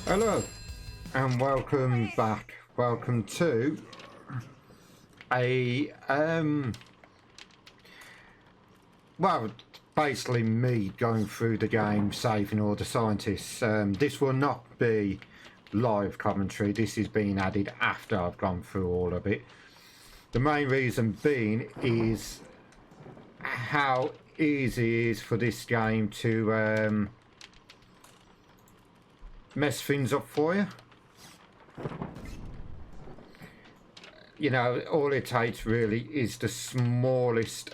Hello and welcome back. Welcome to a well, basically me going through the game, saving all the scientists. This will not be live commentary. This is being added after I've gone through all of it. The main reason being is how easy it is for this game to mess things up for you. You know, all it takes really is the smallest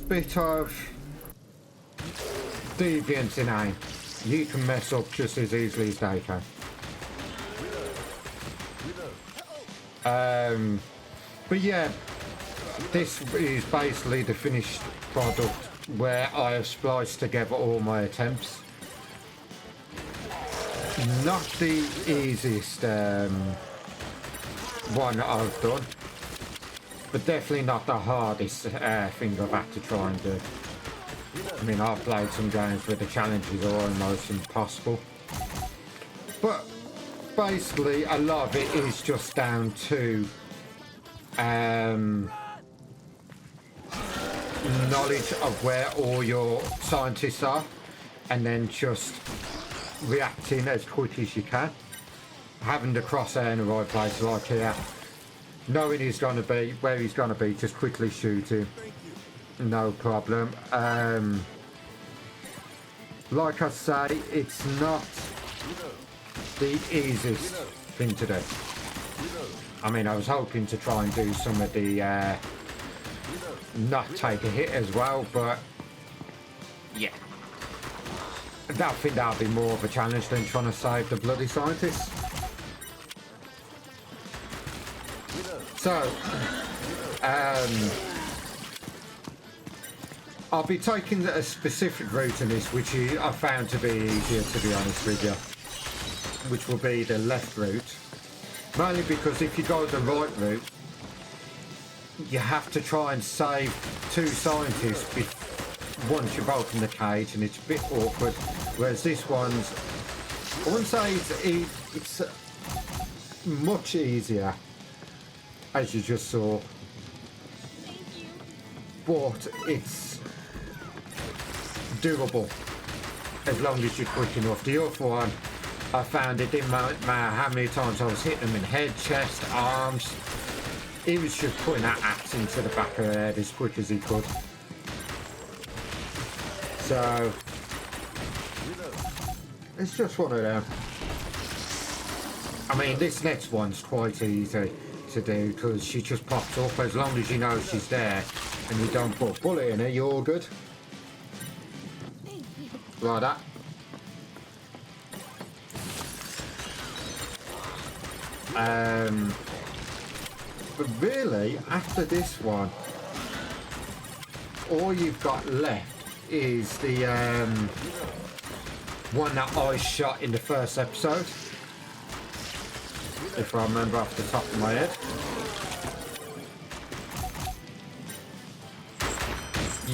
bit of deviance in aim. You can mess up just as easily as they can. But yeah, this is basically the finished product where I have spliced together all my attempts. Not the easiest one I've done, but definitely not the hardest thing I've had to try and do. I mean, I've played some games where the challenges are almost impossible, but basically a lot of it is just down to knowledge of where all your scientists are, and then just reacting as quick as you can, having the crosshair in the right place, like here, knowing he's going to be where he's going to be, just quickly shoot him, no problem. Like I say, it's not the easiest thing to do. I mean, I was hoping to try and do some of the not take a hit as well, but yeah, I think that'll be more of a challenge than trying to save the bloody scientists. So, I'll be taking a specific route in this, which I found to be easier, to be honest with you, which will be the left route. Mainly because if you go the right route, you have to try and save two scientists once you've opened the cage, and it's a bit awkward. Whereas this one's, I wouldn't say it's much easier, as you just saw, but it's doable as long as you're quick enough. The other one, I found it didn't matter how many times I was hitting them in head, chest, arms. He was just putting that axe into the back of the head as quick as he could. So it's just one of them. I mean, this next one's quite easy to do because she just pops up. As long as you know she's there and you don't put a bullet in her, you're all good. Like that. But really, after this one, all you've got left is the one that I shot in the first episode, if I remember off the top of my head.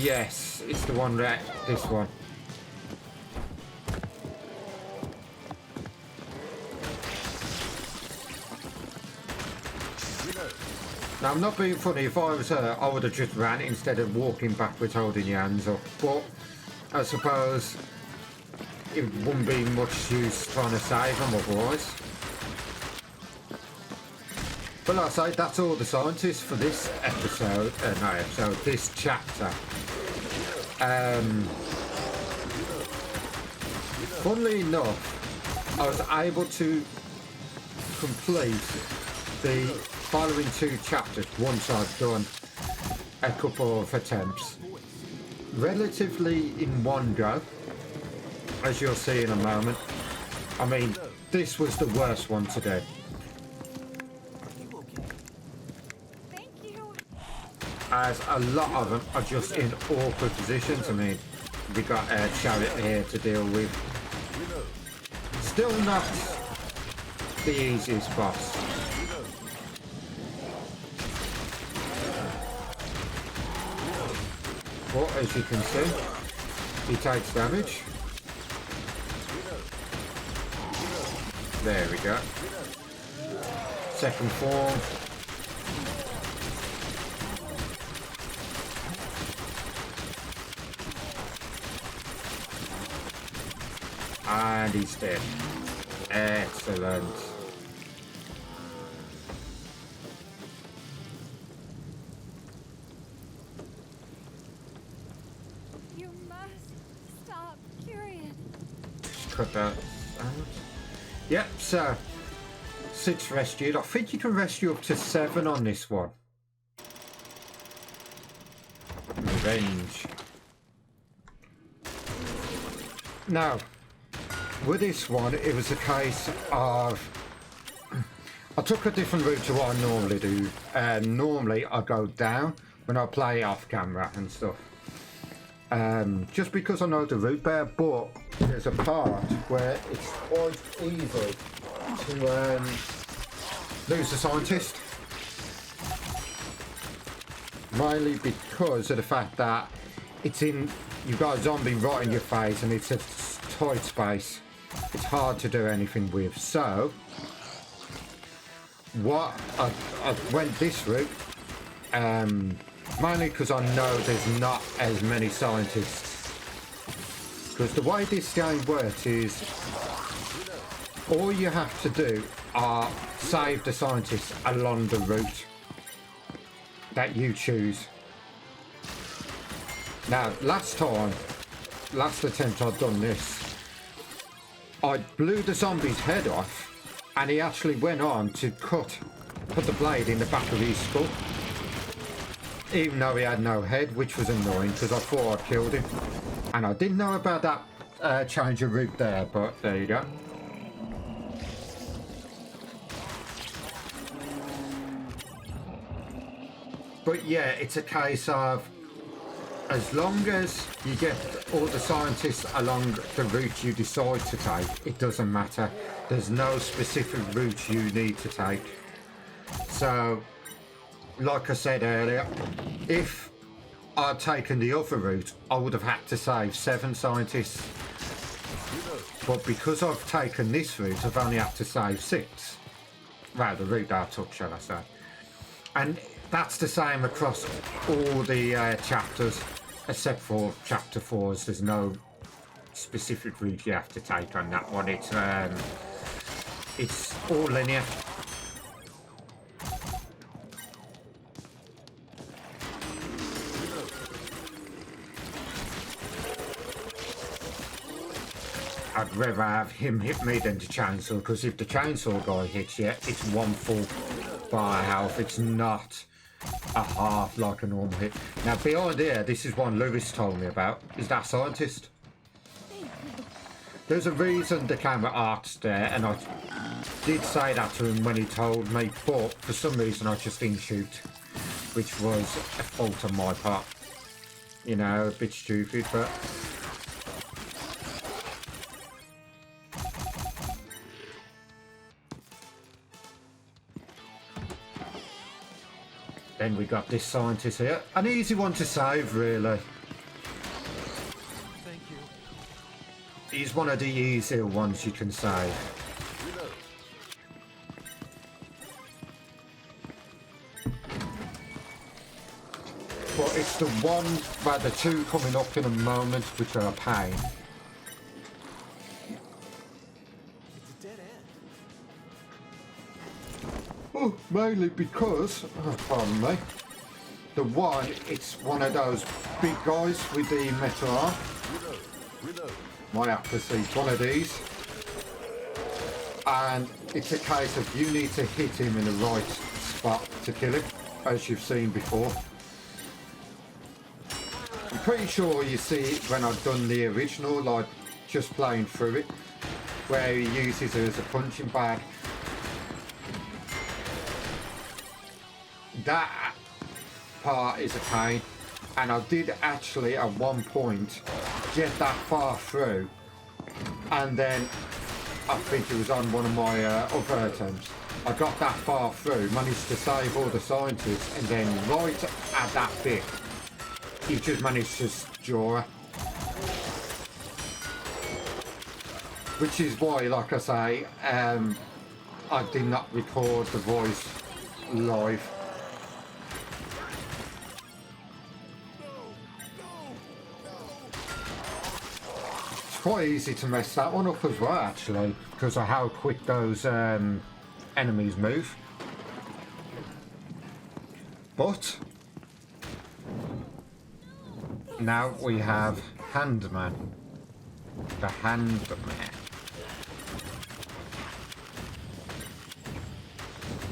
Yes, it's the one that, this one. Now, I'm not being funny. If I was her, I would have just ran instead of walking backwards holding your hands up. But I suppose it wouldn't be much use trying to save them otherwise. But like I say, that's all the scientists for this episode. This chapter. Funnily enough, I was able to complete the following two chapters once I've done a couple of attempts relatively in one go, as you'll see in a moment. I mean, this was the worst one to do. As a lot of them are just in awkward positions. I mean, we got a chariot here to deal with. Still not the easiest boss. But as you can see, He takes damage. There we go. Second form. And he's dead. Excellent. You must stop, Curian. Cut that out. Yep, so 6 rescued. I think you can rescue up to 7 on this one. Revenge. Now, with this one, it was a case of I took a different route to what I normally do. Normally, I go down when I play off camera and stuff. Just because I know the route better, but there's a part where it's quite easy to lose the scientist. Mainly because of the fact that you've got a zombie right in your face and it's a tight space. It's hard to do anything with. So, what I went this route, mainly because I know there's not as many scientists. Because the way this game works is, all you have to do are save the scientists along the route that you choose. Now, last attempt I'd done this, I blew the zombie's head off and he actually went on to put the blade in the back of his skull. Even though he had no head, which was annoying because I thought I'd killed him. And I didn't know about that change of route there, but there you go. But yeah, it's a case of, as long as you get all the scientists along the route you decide to take, it doesn't matter. There's no specific route you need to take. So, like I said earlier, if I'd taken the other route, I would have had to save 7 scientists. But because I've taken this route, I've only had to save 6. Well, the route I took, shall I say. And that's the same across all the chapters, except for chapter 4's. There's no specific route you have to take on that one. It's all linear. I'd rather have him hit me than the chainsaw, because if the chainsaw guy hits you, it's 1 full bar health. It's not a half like a normal hit. Now behind here, this is one Lewis told me about, is that scientist. There's a reason the camera arced there, and I did say that to him when he told me, but for some reason I just didn't shoot, which was a fault on my part. You know, a bit stupid, but then we got this scientist here. An easy one to save, really. Thank you. He's one of the easier ones you can save. But it's the one, well, the 2 coming up in a moment, which are a pain. It's a dead end. Oh, mainly because, pardon me, the one, it's one of those big guys with the metal arm. Might have to see one of these. And it's a case of you need to hit him in the right spot to kill him, as you've seen before. I'm pretty sure you see it when I've done the original, like just playing through it, where he uses it as a punching bag. That part is a pain, and I did actually at one point get that far through, and then I think it was on one of my other attempts, I got that far through, managed to save all the scientists, and then right at that bit, he just managed to draw her. Which is why, like I say, I did not record the voice live. It's quite easy to mess that one up as well, actually, because of how quick those enemies move. But now we have Handman. The Handman.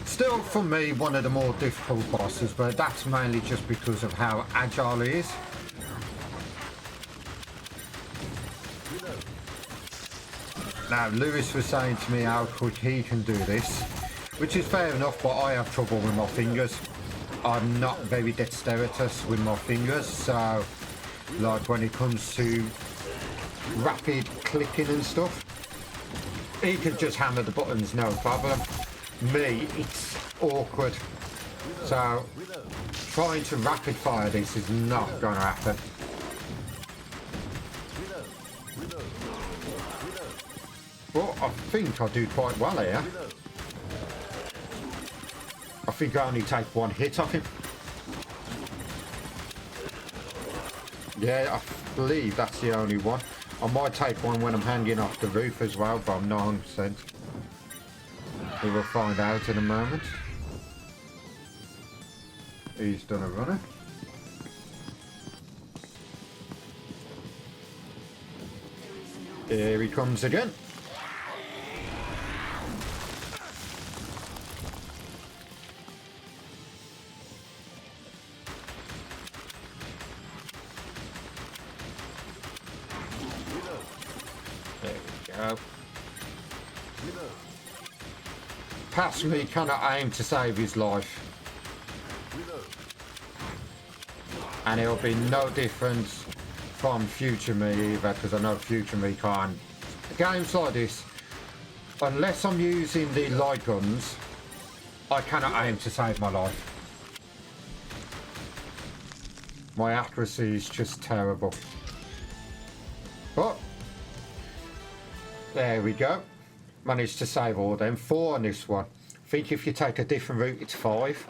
Still, for me, one of the more difficult bosses, but that's mainly just because of how agile he is. Now, Lewis was saying to me how quick he can do this, which is fair enough, but I have trouble with my fingers. I'm not very dexterous with my fingers, so like when it comes to rapid clicking and stuff, he can just hammer the buttons, no problem. Me, it's awkward. So trying to rapid fire this is not going to happen. But I think I do quite well here. I think I only take one hit off him. Yeah, I believe that's the only one. I might take one when I'm hanging off the roof as well, but I'm not 100%. We will find out in a moment. He's done a runner. Here he comes again. There we go. Past me cannot aim to save his life. And it'll be no different from future me either, because I know future me can't. Games like this, unless I'm using the light guns, I cannot aim to save my life. My accuracy is just terrible. But there we go. Managed to save all them. 4 on this one. I think if you take a different route, it's 5.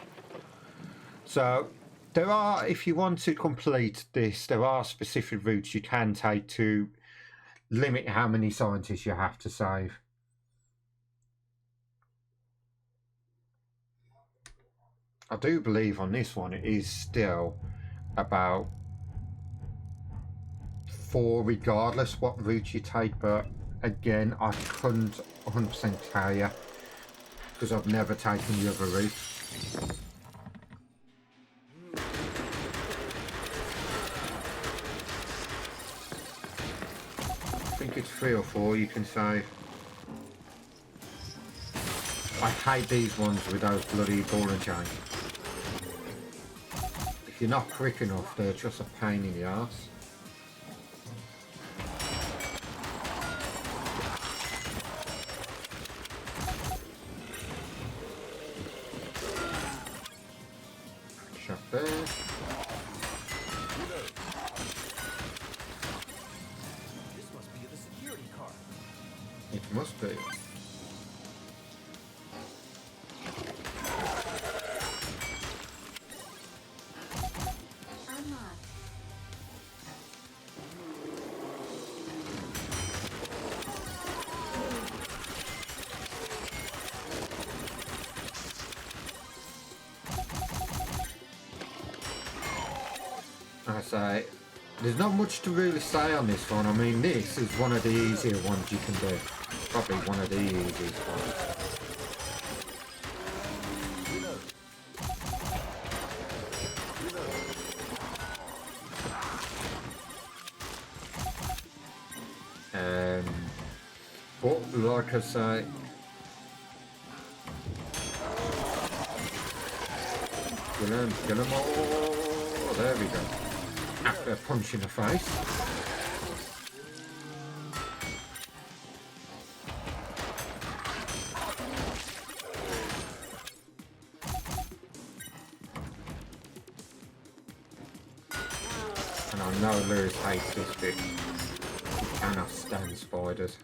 So there are, if you want to complete this, there are specific routes you can take to limit how many scientists you have to save. I do believe on this one it is still about 4 regardless what route you take, but again I couldn't 100% tell you because I've never taken the other route. I think it's 3 or 4 you can save. I hate these ones with those bloody ball and chain. If you're not quick enough, they're just a pain in the arse. Shot there. This must be the security car. It must be. I say, there's not much to really say on this one. I mean, this is one of the easier ones you can do. Probably one of the easiest ones. But like I say, kill them all. There we go. After a punch in the face. And I know Lewis hates this bit. He cannot stand spiders.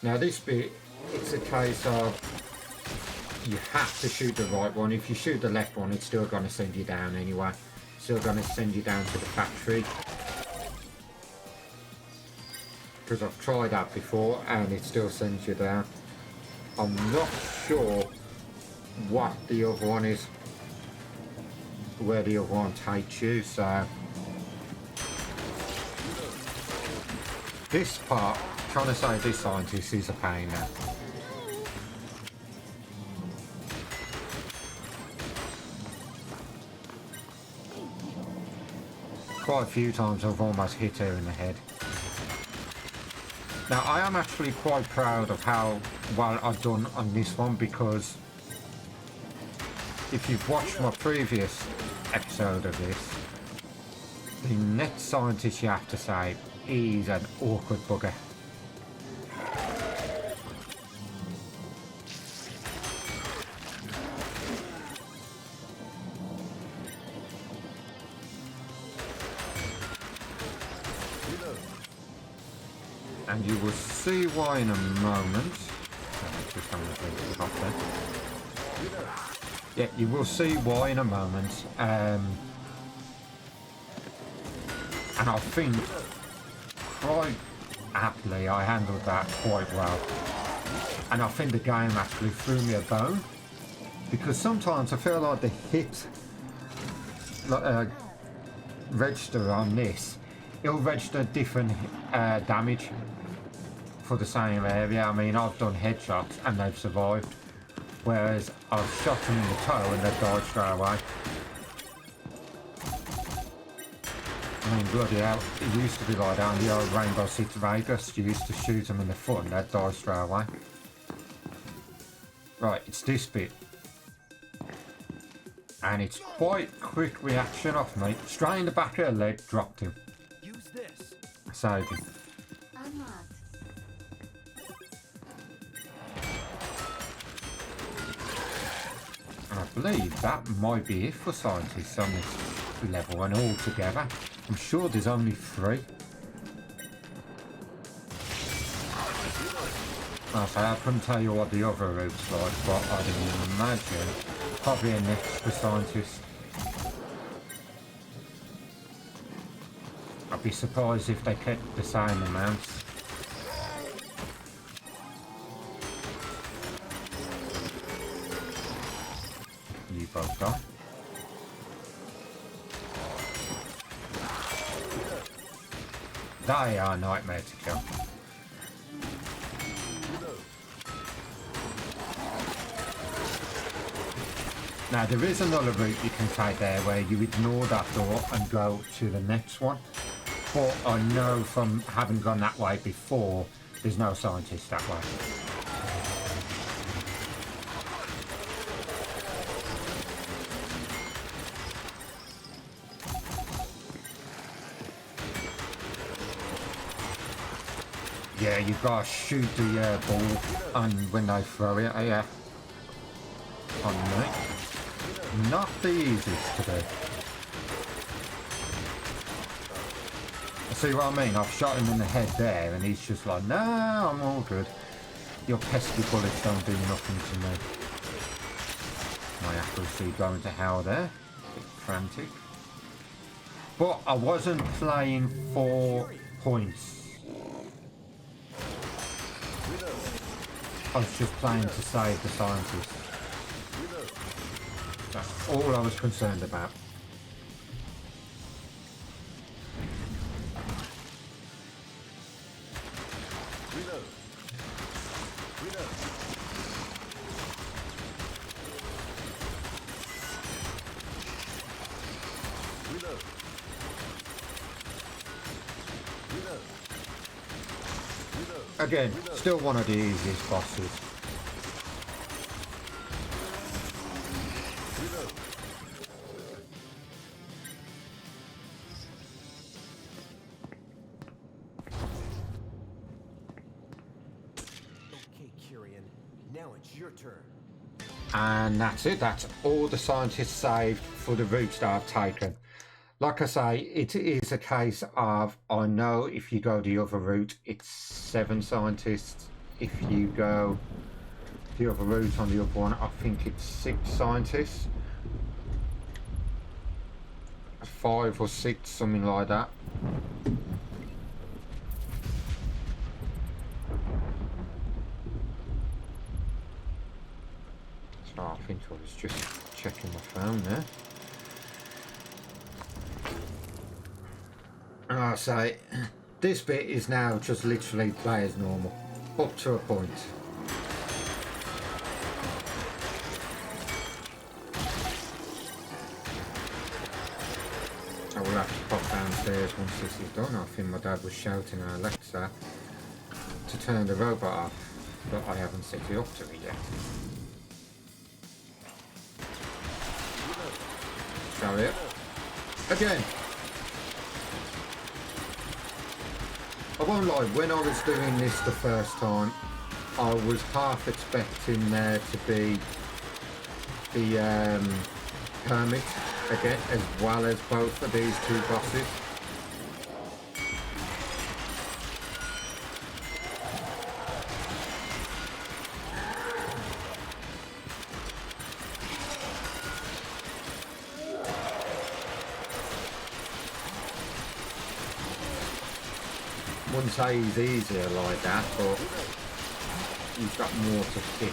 Now this bit, it's a case of you have to shoot the right one. If you shoot the left one, it's still going to send you down anyway. Still going to send you down to the factory. Because I've tried that before and it still sends you down. I'm not sure what the other one is, where the other one takes you, so this part, trying to save this scientist is a pain now. Quite a few times I've almost hit her in the head. Now I am actually quite proud of how well I've done on this one, because if you've watched my previous episode of this, the next scientist you have to save is an awkward bugger. And you will see why in a moment. Just having a drink of coffee. Yeah, you will see why in a moment. And I think quite aptly I handled that quite well. And I think the game actually threw me a bone, because sometimes I feel like the hit register on this, it'll register different damage for the same area. I mean, I've done headshots and they've survived, whereas I've shot them in the toe and they've died straight away. I mean, bloody hell, it used to be like that on the old Rainbow Six Vegas. You used to shoot them in the foot and they'd die straight away. Right, it's this bit. And it's quite quick reaction off me. Straight in the back of the leg, dropped him. Use this. Saved him. Unlocked. And I believe that might be it for scientists on this level, and all together. I'm sure there's only 3. I couldn't tell you what the other route's like, but I'd imagine probably an extra scientist. I'd be surprised if they kept the same amounts. You both got. They are a nightmare to kill. Now there is another route you can take there where you ignore that door and go to the next one. But I know from having gone that way before, there's no scientist that way. Yeah, you've got to shoot the ball and when they throw it, yeah. On me. Not the easiest to do. See what I mean? I've shot him in the head there and he's just like, no, I'm all good. Your pesky bullets don't do nothing to me. My accuracy going to hell there. A bit frantic. But I wasn't playing for points. I was just playing to save the scientists. That's all I was concerned about. Reload. Reload. Reload. Reload. Reload. Again, still one of the easiest bosses. Reload. Okay, Kyrian. Now it's your turn. And that's it. That's all the scientists saved for the routes that I've taken. Like I say, it is a case of, I know if you go the other route, it's 7 scientists. if you go the other route on the other one. I think it's 6 scientists. 5 or 6, something like that. So I think I was just checking my phone there. And I say, this bit is now just literally play as normal, up to a point. I will have to pop downstairs once this is done. I think my dad was shouting at Alexa to turn the robot off, but I haven't set it up to it yet. Shall we? Again. I won't lie, when I was doing this the first time, I was half expecting there to be the permit again, as well as both of these 2 bosses. Wouldn't say he's easier like that, but he's got more to hit.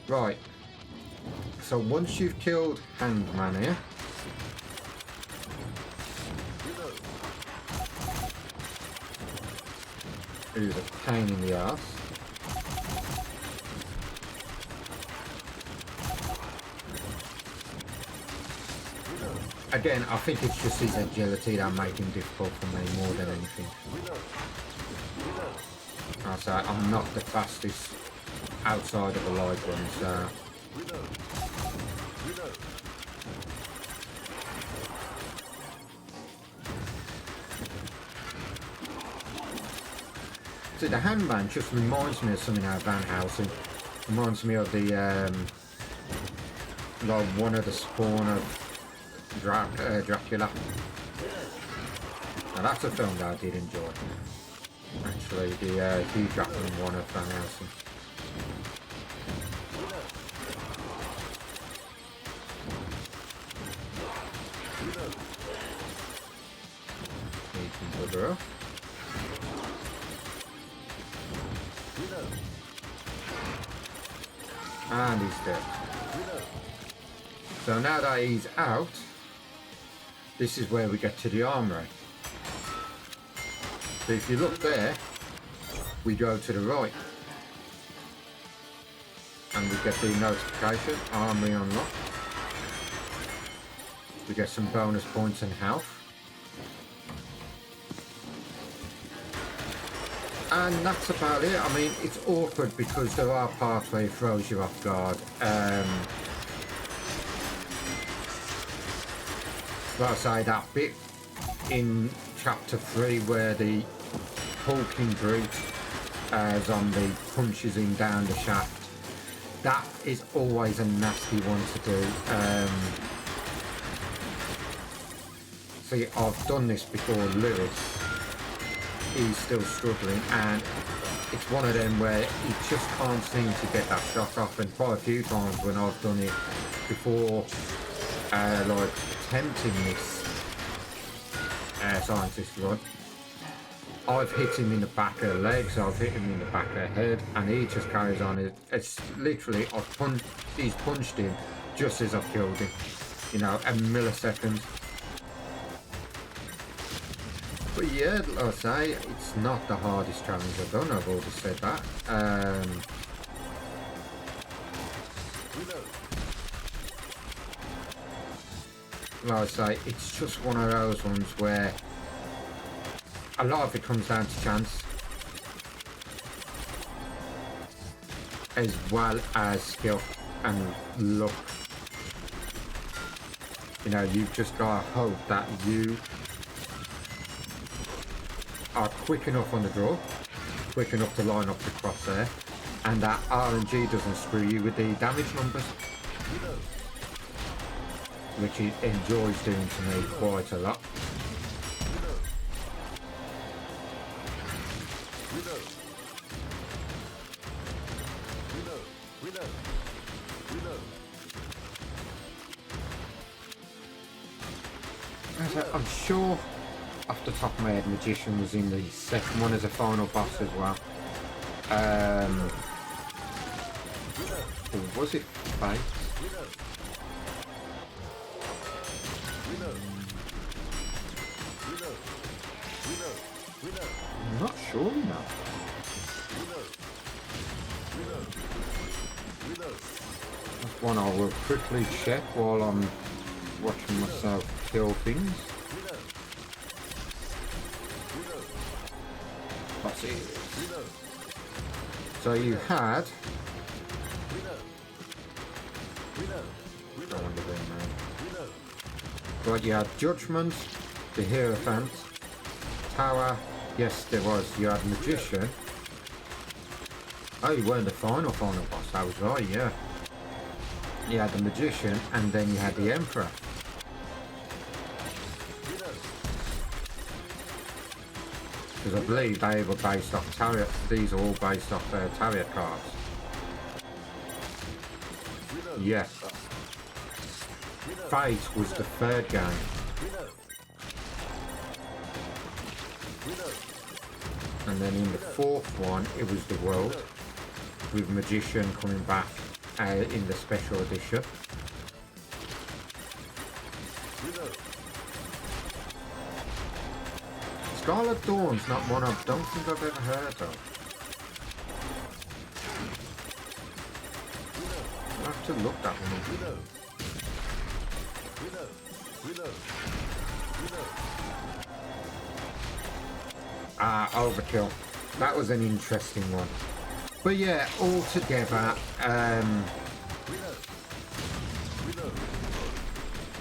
Right, so once you've killed Hangman here, who's a pain in the arse. Again, I think it's just his agility that make him difficult for me more than anything. I say I'm not the fastest outside of a live run, so see, the handman just reminds me of something out of Van Helsing. Reminds me of the like one of the spawn of Dracula. Now that's a film that I did enjoy. Actually, the Hugh Jackman one of Van Helsing. He can bugger off. And he's dead. So now that he's out, this is where we get to the armory. So if you look there, we go to the right. And we get the notification, armory unlocked. We get some bonus points and health. And that's about it. I mean, it's awkward because there are parts where it throws you off guard. Like I say, that bit in chapter 3 where the hulking brute zombie punches him down the shaft, that is always a nasty one to do. See, I've done this before. Lewis, he's still struggling, and it's one of them where he just can't seem to get that shot off. And quite a few times when I've done it before, like attempting this scientist run, I've hit him in the back of the legs, I've hit him in the back of the head, and he just carries on. It's literally, he's punched him just as I've killed him, you know, a millisecond. But yeah, like I say, it's not the hardest challenge I've done, I've already said that. Like I say, it's just one of those ones where a lot of it comes down to chance, as well as skill and luck. You know, you've just got to hope that you are quick enough on the draw, quick enough to line up the crosshair, and that RNG doesn't screw you with the damage numbers. which it enjoys doing to me quite a lot. Reload. Reload. Reload. Reload. I'm sure off the top of my head Magician was in the second one as a final boss as well. Or was it Fate? Reload. Reload. Reload. Reload. Reload. I'm not sure now. Reload. Reload. Reload. That's one I will quickly check while I'm watching myself kill things. Reload. Reload. What's it? Reload. So you had... Reload. Reload. I Reload. wonder where now. Reload. Right, you had Judgment, the Hierophant, Tower, yes there was, you had Magician. Oh, you weren't the final boss, I was right, yeah. You had the Magician, and then you had the Emperor. Reload. Because I believe they were based off Tarot, these are all based off Tarot cards. Reload. Yeah. Reload. Fate was the third game. Reload. Reload. And then in the fourth one, it was the World, with Magician coming back in the special edition. Reload. Scarlet Dawn's not one I don't think I've ever heard of. I'll have to look that one up. Reload. Reload. Reload. Reload. Overkill. That was an interesting one. But yeah, altogether, Reload. Reload.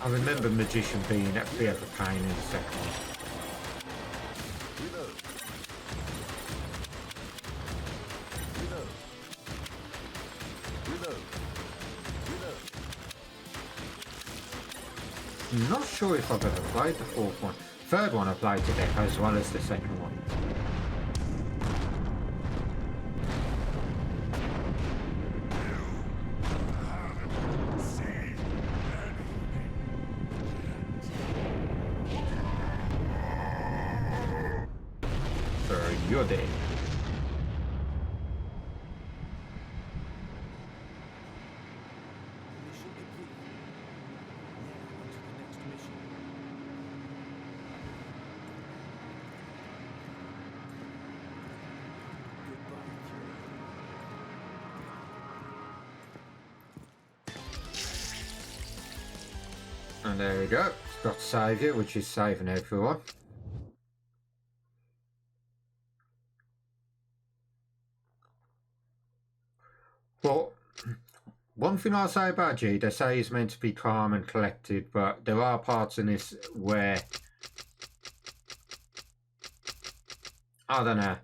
I remember Magician being a bit of a pain in the second one. Reload. Reload. Reload. Reload. I'm not sure if I've ever played the fourth one. Third one I played to death as well as the second one. So you're dead. Mission complete. Now on to the next mission. Goodbye, Fury. And there we go. It's got Saviour, which is saving everyone. But one thing I'll say about G, they say he's meant to be calm and collected, but there are parts in this where, I don't know,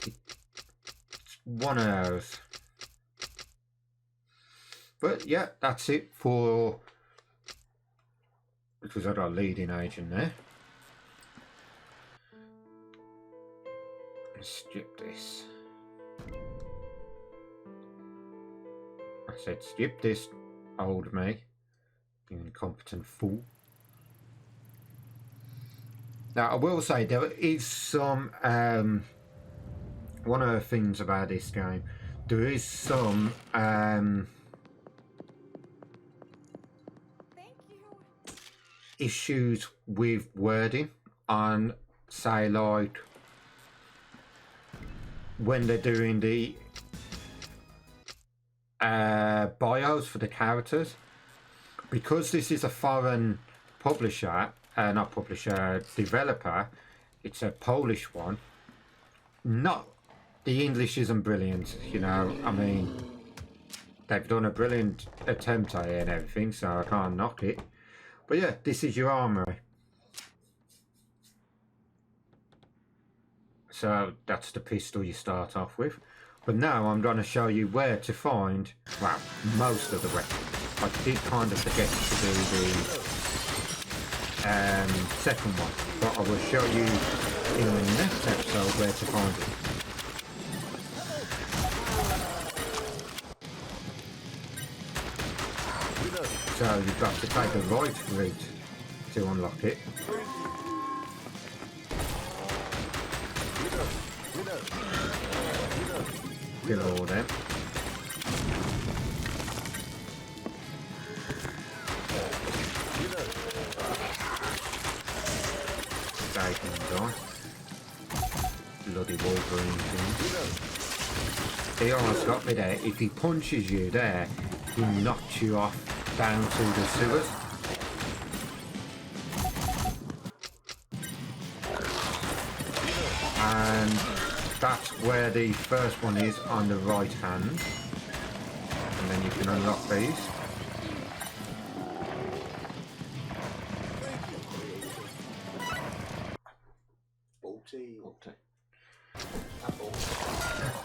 it's one of those. But yeah, that's it for, because I got a leading agent there. Let's skip this. I said skip this, old me, you incompetent fool. Now I will say there is some, one of the things about this game, there is some, Thank you. issues with wording on, say, like when they're doing the bios for the characters, because this is a foreign publisher, not publisher, developer, it's a Polish one. Not, the English isn't brilliant, you know, I mean, they've done a brilliant attempt at it and everything, so I can't knock it. But yeah, this is your armory. So that's the pistol you start off with. But now I'm going to show you where to find, well, most of the weapons. I did kind of forget to do second one, but I will show you in the next episode where to find it. So you've got to take the right route to unlock it. Kill all them. They can die. Bloody Wolverine thing. He almost got me there. If he punches you there, he knocks you off down to the sewers. And that's where the first one is, on the right hand. And then you can unlock these.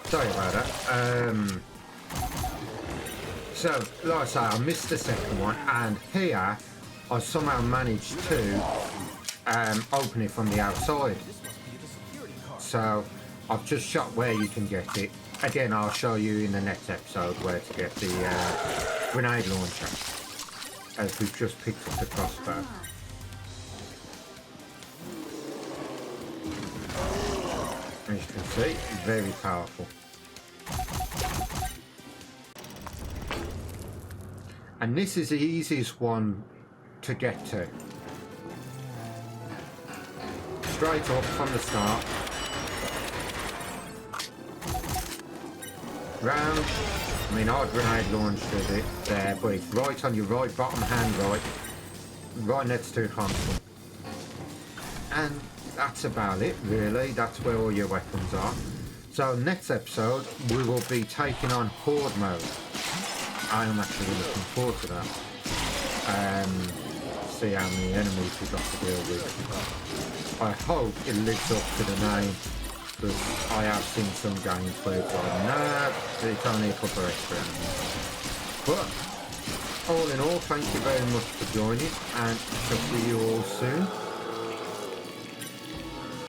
Sorry about that. So, like I say, I missed the second one, and here I somehow managed to open it from the outside. So, I've just shot where you can get it. Again, I'll show you in the next episode where to get the grenade launcher, as we've just picked up the crossbow. As you can see, very powerful. And this is the easiest one to get to. Straight up from the start. Round. I mean, our grenade launcher is it there, but it's right on your right bottom hand, right next to the console. And that's about it, really. That's where all your weapons are. So next episode, we will be taking on Horde mode. I am actually looking forward to that. See how many enemies we've got to deal with. I hope it lives up to the name, because I have seen some games where it's like, nah, it's only a couple of extra enemies. But all in all, thank you very much for joining, and I'll see you all soon.